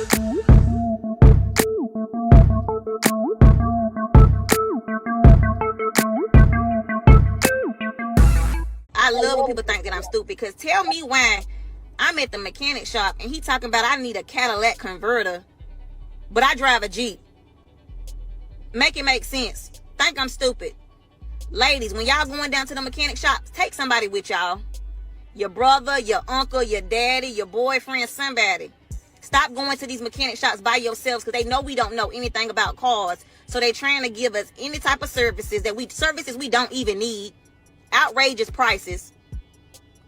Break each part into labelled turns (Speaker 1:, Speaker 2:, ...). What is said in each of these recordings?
Speaker 1: I love when people think that I'm stupid, because tell me why I'm at the mechanic shop and he talking about I need a Cadillac converter, but I drive a Jeep. Make it make sense. Think I'm stupid. Ladies, when y'all going down to the mechanic shop, take somebody with y'all. Your brother, your uncle, your daddy, your boyfriend, somebody. Stop going to these mechanic shops by yourselves, because they know we don't know anything about cars. So they trying to give us any type of services we don't even need. Outrageous prices.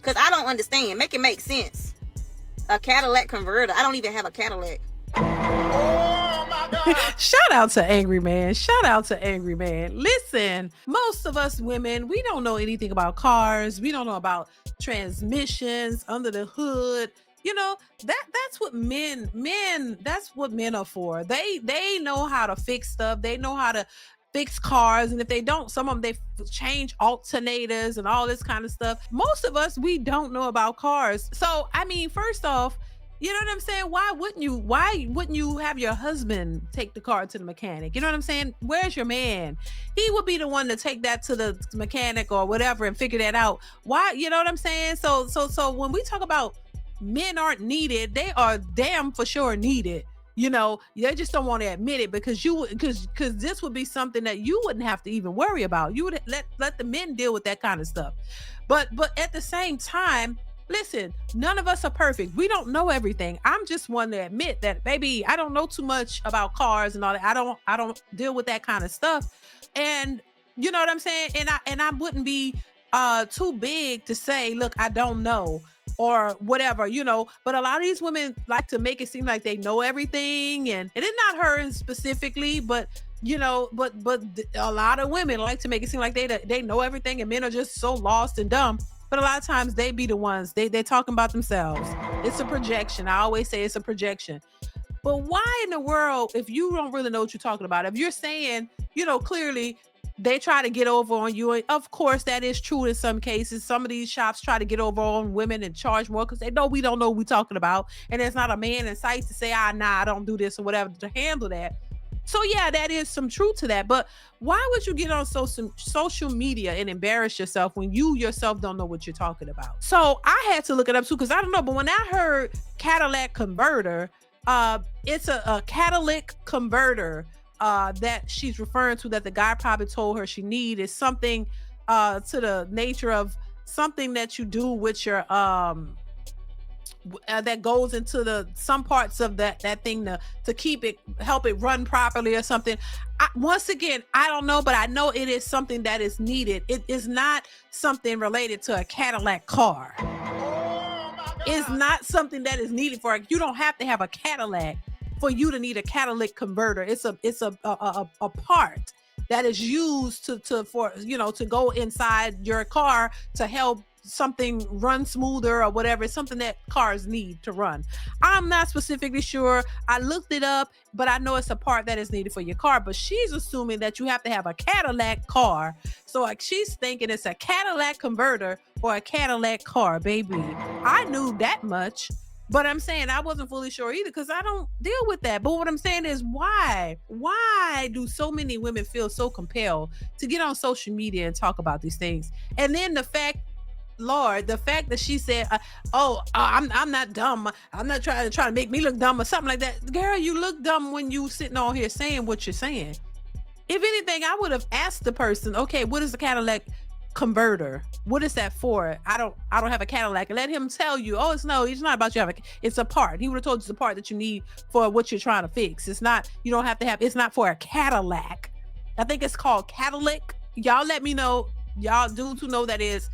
Speaker 1: Because I don't understand. Make it make sense. A Cadillac converter. I don't even have a Cadillac.
Speaker 2: Oh my God.
Speaker 3: Shout out to Angry Man. Shout out to Angry Man. Listen, most of us women, we don't know anything about cars. We don't know about transmissions, under the hood. You know, that's what that's what men are for. They know how to fix stuff. They know how to fix cars, and if they don't, some of them they change alternators and all this kind of stuff. Most of us, we don't know about cars. So I mean, first off, you know what I'm saying? Why wouldn't you have your husband take the car to the mechanic? You know what I'm saying? Where's your man? He would be the one to take that to the mechanic or whatever and figure that out. Why? You know what I'm saying? So when we talk about men aren't needed, they are damn for sure needed. You know, they just don't want to admit it, because this would be something that you wouldn't have to even worry about. You would let the men deal with that kind of stuff. But at the same time, listen, none of us are perfect. We don't know everything. I'm just one to admit that, baby, I don't know too much about cars and all that. I don't deal with that kind of stuff. And you know what I'm saying? And I wouldn't be too big to say, look, I don't know, or whatever, you know. But a lot of these women like to make it seem like they know everything, and it's not her specifically, but you know, but a lot of women like to make it seem like they know everything, and men are just so lost and dumb. But a lot of times they be the ones, they're talking about themselves. It's a projection. I always say it's a projection. But why in the world, if you don't really know what you're talking about, if you're saying, you know, clearly they try to get over on you, and of course that is true in some cases. Some of these shops try to get over on women and charge more because they know we don't know what we're talking about, and there's not a man in sight to say, nah, I don't do this or whatever to handle that. So yeah, that is some truth to that. But why would you get on social media and embarrass yourself when you yourself don't know what you're talking about? So I had to look it up too, because I don't know. But when I heard Cadillac converter, it's a catalytic converter that she's referring to, that the guy probably told her she needed something to the nature of something that you do with your that goes into some parts of that thing to keep it, help it run properly or something. Once again, I don't know, but I know it is something that is needed. It is not something related to a Cadillac car. It's not something that is needed for you don't have to have a Cadillac for you to need a catalytic converter. It's a part that is used to go inside your car to help something run smoother or whatever. It's something that cars need to run. I'm not specifically sure. I looked it up, but I know it's a part that is needed for your car. But she's assuming that you have to have a Cadillac car. So like she's thinking it's a Cadillac converter or a Cadillac car, baby. I knew that much. But I'm saying I wasn't fully sure either, because I don't deal with that. But what I'm saying is, why do so many women feel so compelled to get on social media and talk about these things? And then the fact that she said, I'm not dumb. I'm not trying to make me look dumb or something like that. Girl, you look dumb when you sitting on here saying what you're saying. If anything, I would have asked the person, okay, what is the Cadillac converter? What is that for? I don't have a Cadillac. And let him tell you, it's not about you having, it's a part. He would have told you it's a part that you need for what you're trying to fix. It's not, you don't have to have, it's not for a Cadillac. I think it's called catalytic. Y'all let me know. Y'all dudes who know that is.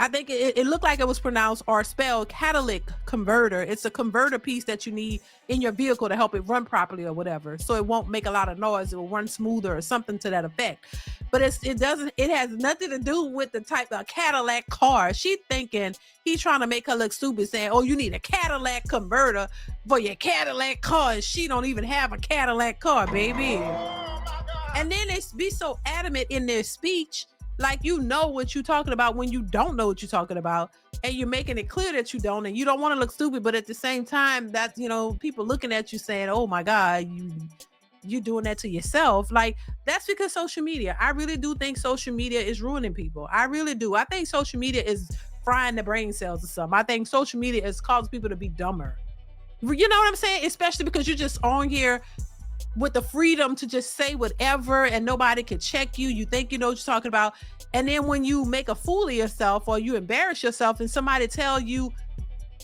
Speaker 3: I think it looked like it was pronounced or spelled catalytic converter. It's a converter piece that you need in your vehicle to help it run properly or whatever. So it won't make a lot of noise. It will run smoother or something to that effect. But it has nothing to do with the type of Cadillac car. She thinking he's trying to make her look stupid, saying, you need a Cadillac converter for your Cadillac car. And she don't even have a Cadillac car, baby. And then they be so adamant in their speech like you know what you're talking about when you don't know what you're talking about, and you're making it clear that you don't, and you don't want to look stupid, but at the same time, that people looking at you saying, "Oh my God, you doing that to yourself." Like, that's because social media. I really do think social media is ruining people. I really do. I think social media is frying the brain cells or something. I think social media is causing people to be dumber. You know what I'm saying? Especially because you're just on here with the freedom to just say whatever and nobody can check you. You think you know what you're talking about. And then when you make a fool of yourself or you embarrass yourself and somebody tell you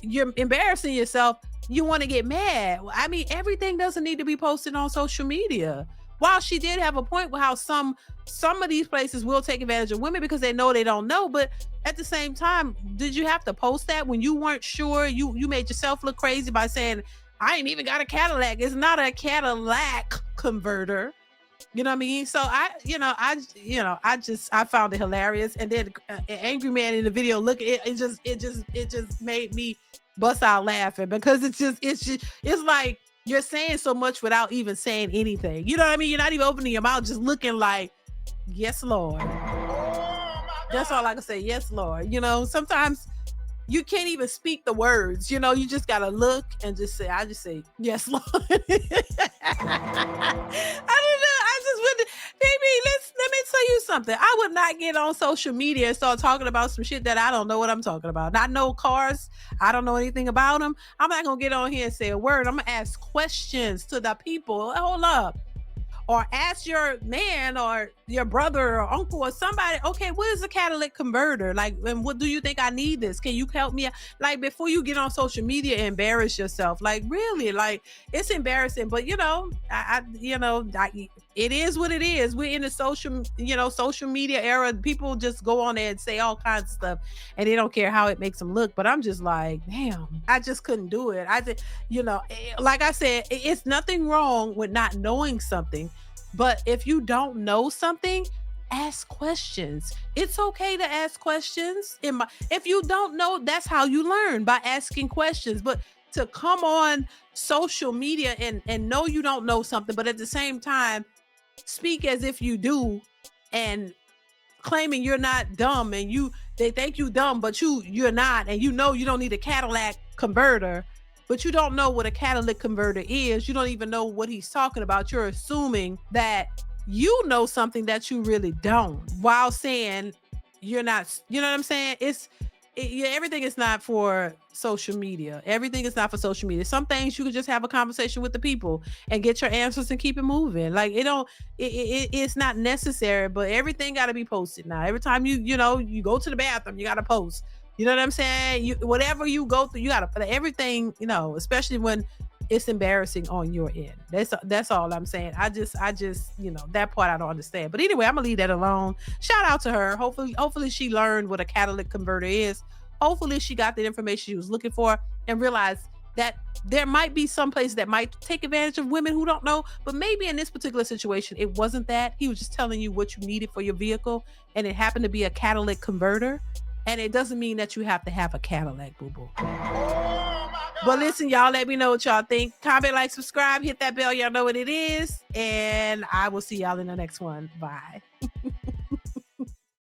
Speaker 3: you're embarrassing yourself, you want to get mad. I mean, everything doesn't need to be posted on social media. While she did have a point with how some of these places will take advantage of women because they know they don't know, but at the same time, did you have to post that when you weren't sure? You made yourself look crazy by saying, I ain't even got a Cadillac. It's not a Cadillac converter. You know what I mean? So I found it hilarious. And then an angry man in the video, look, it just made me bust out laughing because it's like you're saying so much without even saying anything. You know what I mean? You're not even opening your mouth, just looking like, yes, Lord.
Speaker 2: Oh my
Speaker 3: That's
Speaker 2: God.
Speaker 3: all I can say. Yes, Lord. Sometimes you can't even speak the words. You just gotta look and just say, I just say, yes, Lord. I don't know. I just would, baby, let me tell you something. I would not get on social media and start talking about some shit that I don't know what I'm talking about. I know cars. I don't know anything about them. I'm not gonna get on here and say a word. I'm gonna ask questions to the people. Hold up. Or ask your man or your brother or uncle or somebody, okay, what is a catalytic converter? Like, and what do you think I need this? Can you help me? Like, before you get on social media and embarrass yourself, like, really, like, it's embarrassing. But it is what it is. We're in the social media era. People just go on there and say all kinds of stuff, and they don't care how it makes them look. But I'm just like, damn, I just couldn't do it. Like I said, it's nothing wrong with not knowing something. But if you don't know something, ask questions. It's okay to ask questions. If you don't know, that's how you learn, by asking questions. But to come on social media and know you don't know something, but at the same time, speak as if you do, and claiming you're not dumb, and they think you dumb, but you're not, and you don't need a Cadillac converter, but you don't know what a catalytic converter is. You don't even know what he's talking about. You're assuming that you know something that you really don't, while saying you're not. You know what I'm saying? Everything is not for social media. Everything is not for social media. Some things you could just have a conversation with the people and get your answers and keep it moving. Like, it's not necessary, but everything got to be posted now. Every time you go to the bathroom, you got to post. You know what I'm saying? Whatever you go through, you got to put everything, especially when it's embarrassing on your end. That's all I'm saying. I just, that part I don't understand. But anyway, I'm gonna leave that alone. Shout out to her. Hopefully she learned what a catalytic converter is. Hopefully she got the information she was looking for and realized that there might be some places that might take advantage of women who don't know, but maybe in this particular situation, it wasn't that. He was just telling you what you needed for your vehicle, and it happened to be a catalytic converter. And it doesn't mean that you have to have a Cadillac, boo-boo.
Speaker 2: Oh my
Speaker 3: But
Speaker 2: God.
Speaker 3: listen, y'all, let me know what y'all think. Comment, like, subscribe, hit that bell. Y'all know what it is. And I will see y'all in the next one. Bye.